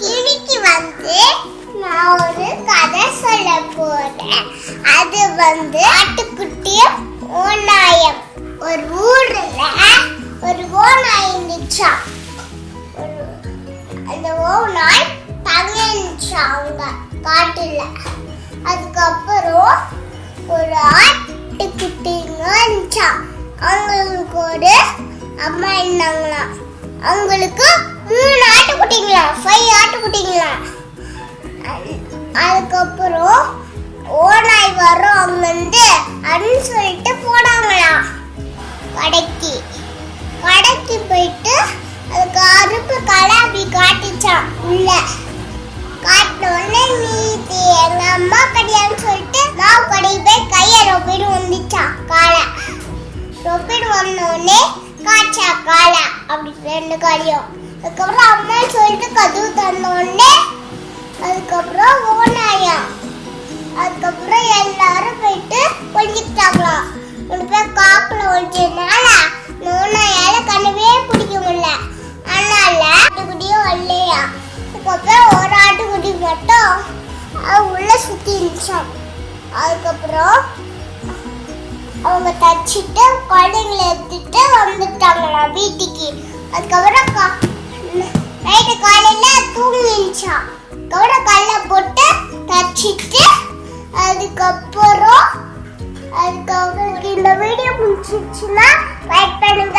இன்னைக்கு வந்து நான் ஒரு கதை சொல்ல போறேன். அது வந்து ஆட்டுக்குட்டியும் ஓநாயம். ஒரு ஊர்ல ஒரு ஓநாய் இருந்துச்சா. அந்த ஓநாய் தங்கிச்சா அவங்க காட்டுல. அதுக்கப்புறம் ஒரு ஆட்டுக்குட்டிங்க இருந்துச்சா. அவங்களுக்கு ஒரு அம்மா இருந்தாங்களா. அவங்களுக்கு 3 ஆட்டுக்குட்டிங்களா, 5 ஆட்டுக்குட்டிங்களா. அதுக்கப்புறம் ஓநாய் வரும் அவங்க வந்து அப்படின்னு சொல்லிட்டு போனாங்களா கடைக்கு போயிட்டு அதுக்கு அறுப்பு களை அப்படி காட்டிச்சான். உள்ள காட்டின உடனே நீதி எங்க அம்மா கடையான்னு சொல்லிட்டு மாவு கடைக்கு போய் கையை ரொப்பிடு வந்துச்சான். காலை ரொப்பிடு வந்த உடனே காய்ச்சா காலை அப்படி 2 காலையும். அதுக்கப்புறம் அம்மா சொல்லிட்டு கதவு தந்த உடனே அதுக்கப்புறம் ஓநாயா. அதுக்கப்புறம் எல்லாரும் போயிட்டு ஒழிஞ்சிக்கிட்டாங்களாம். ஒரு பேர் காக்குல ஒழிச்சதுனால ஓநாயால கண்ணவே பிடிக்க முடியல. அதனால ஆட்டுக்குட்டியும் வரலையா. அதுக்கப்புறம் ஒரு ஆட்டுக்குட்டி மட்டும் உள்ள சுத்தி இருந்துச்சான். அதுக்கப்புறம் அவங்க தச்சிட்டு குழந்தைங்களை எடுத்துட்டு வந்துட்டாங்களாம் வீட்டுக்கு. அதுக்கப்புறம் நைட்டு காலையில தூங்கிச்சான். அதுக்கப்புறம் கல்ல போட்டு தச்சிட்டு அதுக்கப்புறம் இந்த வீடியோ பிடிச்சிச்சுன்னா லைக் பண்ணுங்க.